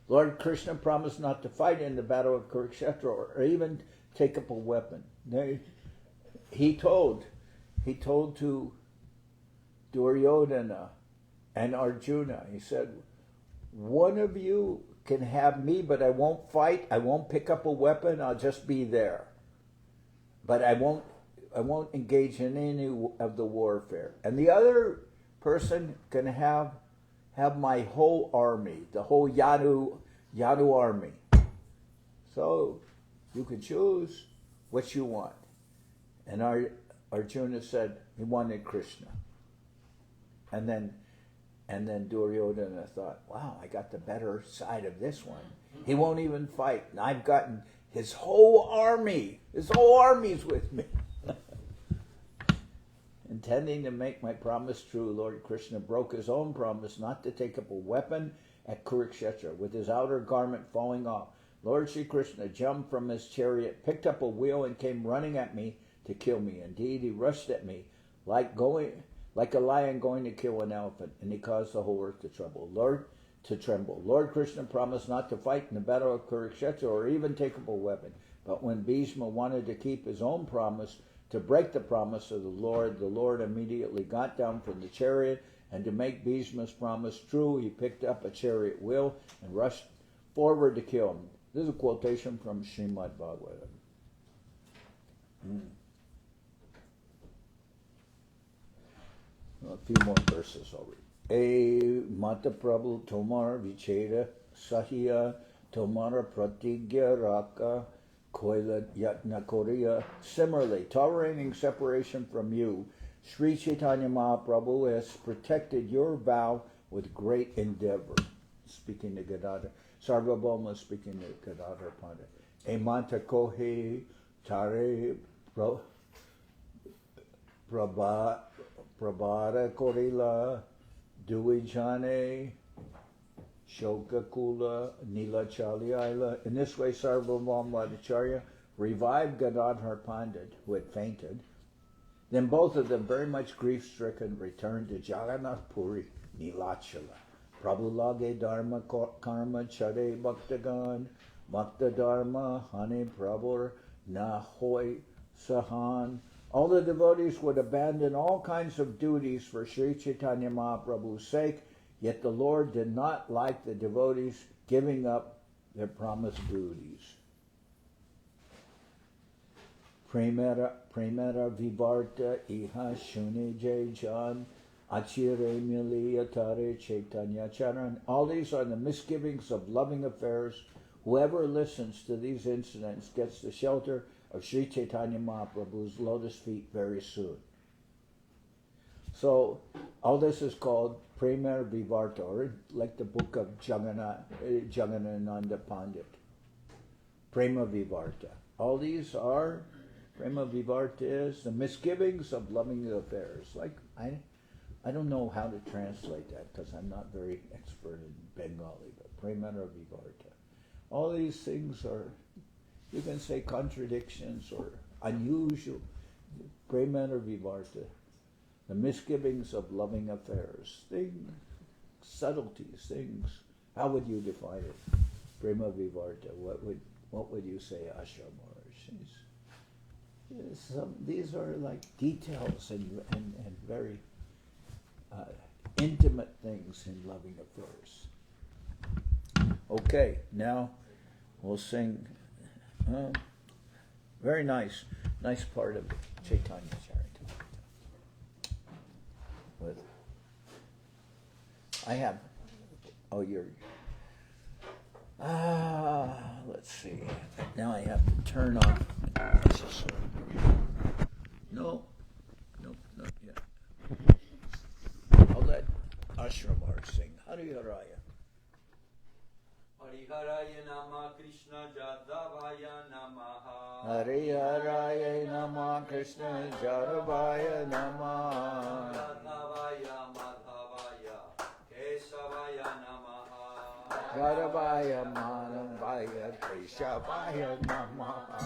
Lord Krishna promised not to fight in the battle of Kurukshetra or even take up a weapon. He told to Duryodhana and Arjuna, he said, one of you can have me, but I won't fight, I won't pick up a weapon, I'll just be there. But I won't engage in any of the warfare. And the other person can have my whole army, the whole Yadu army. So you can choose what you want. And Arjuna said he wanted Krishna. And then Duryodhana thought, wow, I got the better side of this one. He won't even fight. And I've gotten his whole army. His whole army's with me. Intending to make my promise true, Lord Krishna broke his own promise not to take up a weapon at Kurukshetra. With his outer garment falling off, Lord Shri Krishna jumped from his chariot, picked up a wheel, and came running at me to kill me. Indeed, he rushed at me like a lion going to kill an elephant, and he caused the whole earth to tremble. Lord to tremble. Lord Krishna promised not to fight in the battle of Kurukshetra or even take up a weapon. But when Bhishma wanted to keep his own promise, to break the promise of the Lord immediately got down from the chariot, and to make Bhishma's promise true, he picked up a chariot wheel and rushed forward to kill him. This is a quotation from Srimad Bhagavatam. A few more verses I'll read. Mata Prabhu Tomar Vichera Sahiya Tomara Pratigya Raka Koila Yatna Korea. Similarly, tolerating separation from you, Sri Chaitanya Mahaprabhu has protected your vow with great endeavor. Speaking to Gadadhar. Sarvabhauma speaking to Gadadhar Pandit. Emanta Kohe Tare Prabhara Korila Duijane Shokakula Nilachala. In this way, Sarvabhauma Bhattacharya revived Gadadhar Pandit, who had fainted. Then both of them, very much grief-stricken, returned to Jagannath Puri, Nilachala. Prabhulage Dharma Karma Chade Bhaktagan Bhakta Dharma Hane Prabhur Nahoy Sahan. All the devotees would abandon all kinds of duties for Sri Chaitanya Mahaprabhu's sake, yet the Lord did not like the devotees giving up their promised duties. Premera Vivarta Iha Shune Jai Jan Achire Mili Atare Chaitanya Charan. All these are the misgivings of loving affairs. Whoever listens to these incidents gets the shelter of Sri Chaitanya Mahaprabhu's lotus feet very soon. So, all this is called Premera Vivarta, or like the book of Jagannananda Pandit. Prema Vivarta. All these are, Prema Vivarta is the misgivings of loving affairs. Like, I don't know how to translate that because I'm not very expert in Bengali, but Premera Vivarta. All these things are, you can say contradictions or unusual. Premera Vivarta. The misgivings of loving affairs. Things, subtleties, things. How would you define it? Prema Vivarta. What would you say, Ashram? These are like details and very intimate things in loving affairs. Okay, now we'll sing. Very nice part of Chaitanya Charitamrita. With I have. Oh, you're. Let's see. Now I have to turn off. No, not yet. I'll let Ashramar sing. Hariharaya. Hariharaya Nama Krishna Jadavaya Namaha. Hariharaya Nama Krishna Jadavaya Namaha. Jadavaya Madhavaya Kesavaya Namaha. Jadavaya Manavaya Krishavaya Namaha.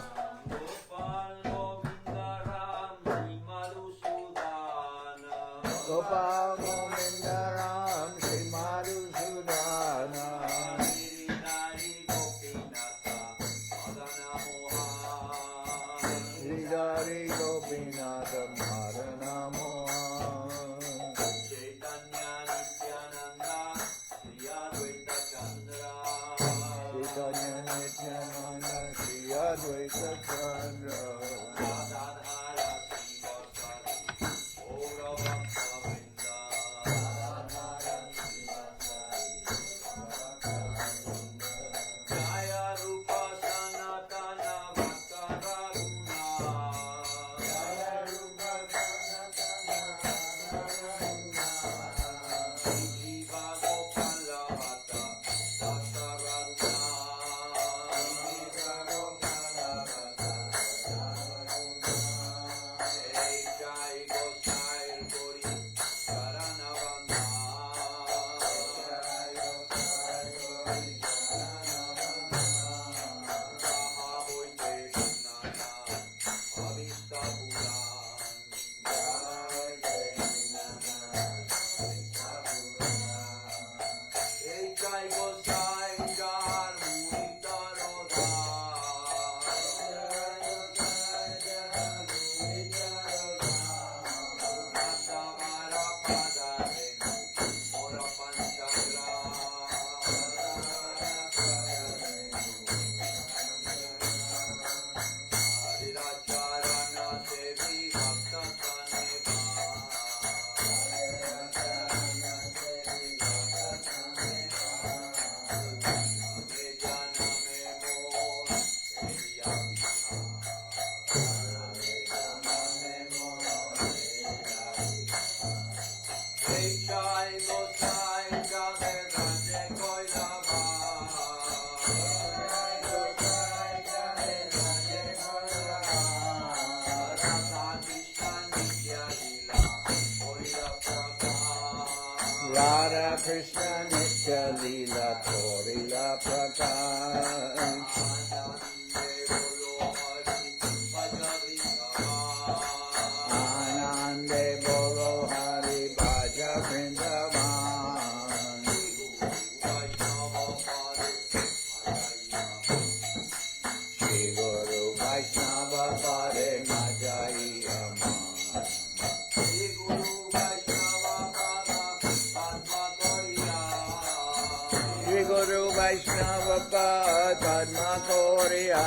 Gopal Govindaram Sri Madhusudana. Gopal Govindaram Sri Madhusudana. Sridhari Gopinatha Madhana Mohan. Chaitanya Nityananda Sri Advaita Chandra. Chaitanya Nityananda Sri Advaita Chandra. Gadadhara Sri Goswami Gaura Bhakta Vrinda. Radha Krishna Nitya Lila Korila Prakash Anande Bolo Hari Bhaja Vrindaban Shri Guru Vaishnava Pare Majai Aman Guru Vaishnava Padma Korea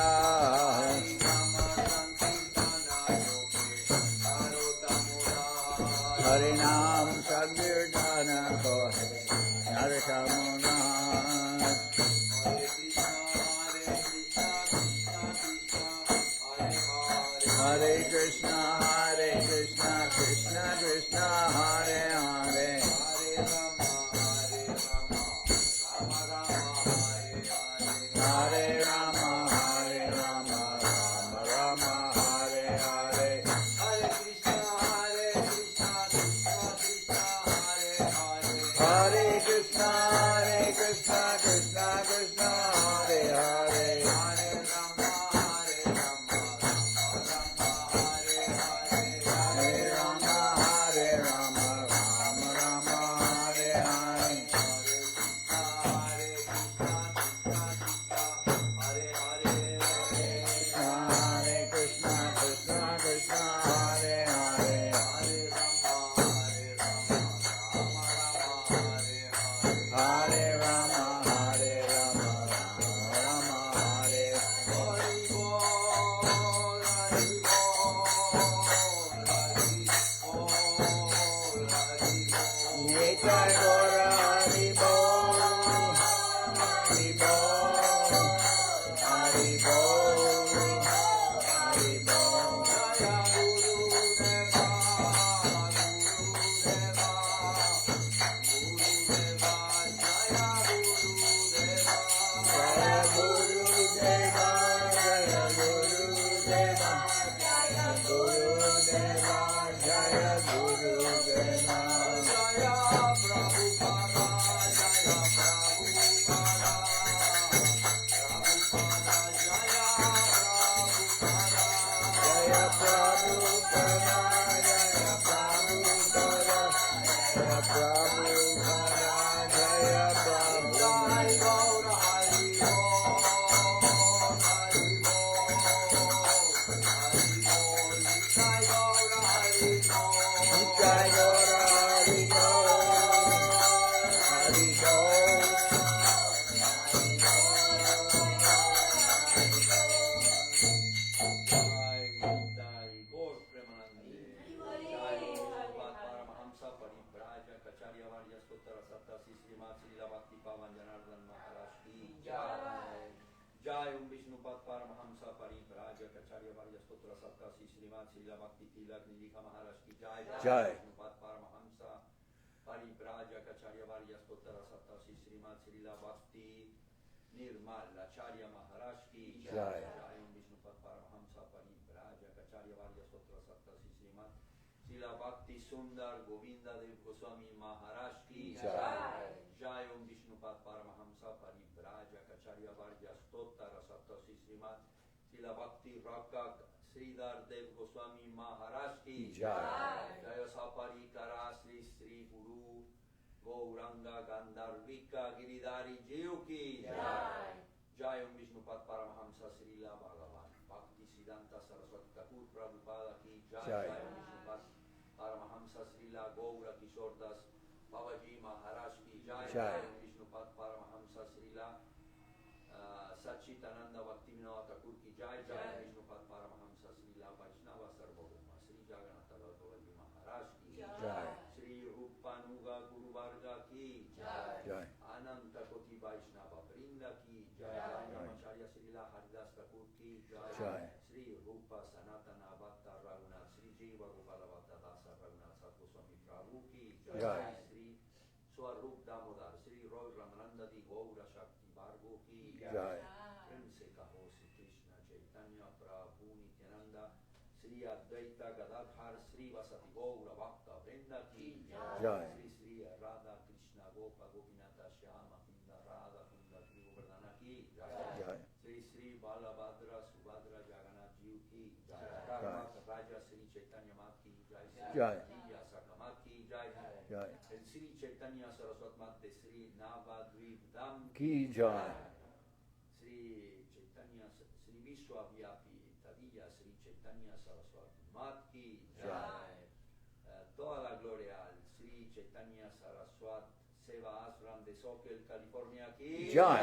Harinam Sankirtana Kohe Narkamuna Hare Krishna Krishna Krishna Hare Hare Hare Rama, Hare Rama, Rama Rama, Hare Hare. Hare Krishna, Krishna Krishna, Hare Hare. Hare Krishna, Krishna Krishna, Hare Hare. Hare Rama, Rama Rama, Hare Hare. Hare Rama, Rama Rama, Hare Hare. Srila Bhakti Pavan Janardan Maharaj ki Jai. Jai Vishnupat Paramahamsa Paripraja Kacharya Varya Stotra Satta Srimad Srila Bhakti Tilak Nilika Maharaj ki Jai. Jai Vishnupat Paramahamsa Paripraja Kacharya Varya Stotra Satta Srimad Srila Bhakti Nilachala Maharaj ki Jai. Jai Vishnupat Paramahamsa Paripraja Kacharya Varya Stotra Satta Srimad Srila Bhakti Sundar Govinda Dev Goswami Maharaj ki Jai. Jai Om Vishnupat Paramahamsa Paripraja Kacharya Varya Stotra Satta Srimad Srila Bhakti Raka Sridhar Dev Goswami Maharaj ki Jai. Jaya Sapari Kara Sri Sri Guru Gauranga Gandharvika Giridhari Jiu ki Jai. Jai Om Vishnupat Paramahamsa Srila Bhagavan Bhakti Siddhanta Saraswat Thakur Prabhupada ki Jai. Jai Om Vishnupat Paramahamsa Srila Gaura Kishordas Babaji Maharaj ki Jai. Jai Om Vishnupat Paramahamsa Srila Sachitananda Bhaktivinoda Thakur ki Jai. Jai Om Vishnupat Paramahamsa Srila Vaishnava Sarvabhauma Sri Jagannatha Baladev Maharaj ki Jai. Sri Rupa Nuga Guru Varga ki Jai. Jai Ananta Koti Vaishnava Vrinda ki Jai. Ramacharya Srila Haridas Thakur ki Jai. Jai Sri Rupa Sanatan Avatar Raghunath Sri Seva Gopala Dasa Raghunath Goswami Prabhu ki Jai. Jai. Sri Swarup Damodar, Sri Roy Ramananda Di Gaura Shakti Bhargo ki Jai. Prem se kaho Sri Krishna Chaitanya Prabhu Nityananda, Sri Advaita Gadadhar Sri Vasati Gaura Bhaktivedanta ki Jai. Sri Sri Radha Krishna Gopa Gopinata Shyama Kunda Radha Kunda Sri Govardhana ki Jai. Sri Sri Balabhadra Subhadra Jagannath Ji ki Jai. Jai. Raja Sri Chaitanya Mat ki Jai. Jai. Sri Sakamat ki Jai. Jai. And Sri Chaitanya Saraswat Mat Sri Navadvip Dham Ki Jai. Sri Chaitanya Sri Vishwavyapi Tadiya Sri Chaitanya Saraswat Mat ki Jai. Toda la gloria al Sri Chaitanya Saraswat Seva Ashram de Soquel, California ki Jai.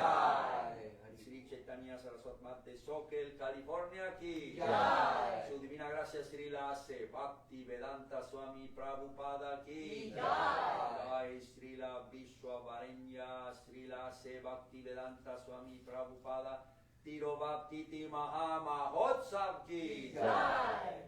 Sri Chaitanya Saraswat Mat de Soquel, California ki Jai. Su divina gracia Srila Bhaktivedanta Swami Prabhupada ki Jai. Srila Vishwavarenya Srila Bhaktivedanta Swami Prabhupada Tiro Baptiti Mahamahotsav ki Jai.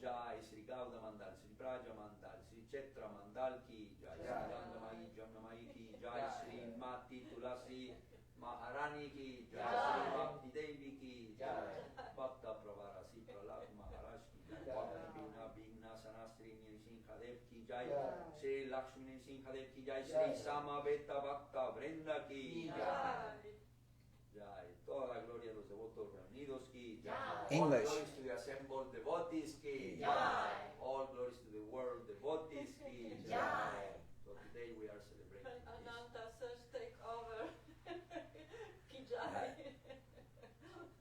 Jai Sri Gauda Mandal, Sri Praja Mandal, Sri Chetra Mandal ki Jai, Sri Gandamai Jamnamai ki Jai, Sri Mati Tulasi Maharani ki Jai, Sri Bhakti Devi ki Jai, Bhakta Pravara Sri Prahlad Maharaj ki Jai, Bhakti Bina Bina Sanastri Nirsinhadev ki Jai, Sri Lakshmi Nirsinhadev ki Jai, Sri Samaveta Bhakta Vrinda ki Jai. Jai, toda la gloria a los devotos reunidos ki Jai. English. All glories to the assembled devotees ki Jai. All glories to the world devotees ki Jai. So today we are celebrating this. Ananta says take over. Ki Jai.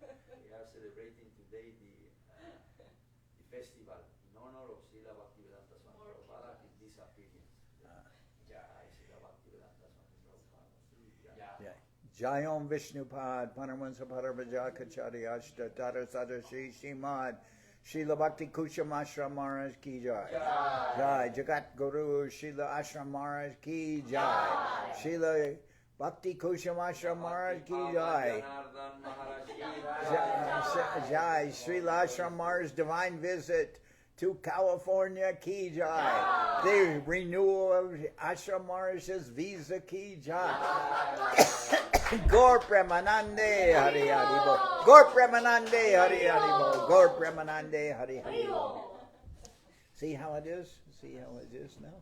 We are celebrating today the festival in honor of Srila Bhaktivedanta Swami Prabhupada, his disappearance. Jai, Srila Bhaktivedanta Swami Prabhupada. Jai. Jayom Vishnupad, Panamansa Parabhajakacharya Ashta Tata Sada Shri Srimad, Srila Bhakti Kusham Ashram Maharaj Ki Jai. Jai. Jagat Guru Srila Ashram Maharaj Ki Jai. Srila Bhakti Kusham Ashram Maharaj Ki Jai. Janardan Maharaj Ki Jai. Srila Ashram Maharaj Divine Visit to California Ki Jai. The renewal of Ashram Maharaj's visa Ki Jai. Gaur Premanande Hari Hari Bol. Gaur Premanande Hari Hari Bol. Gaur Premanande Hari Hari Bol. See how it is? See how it is now?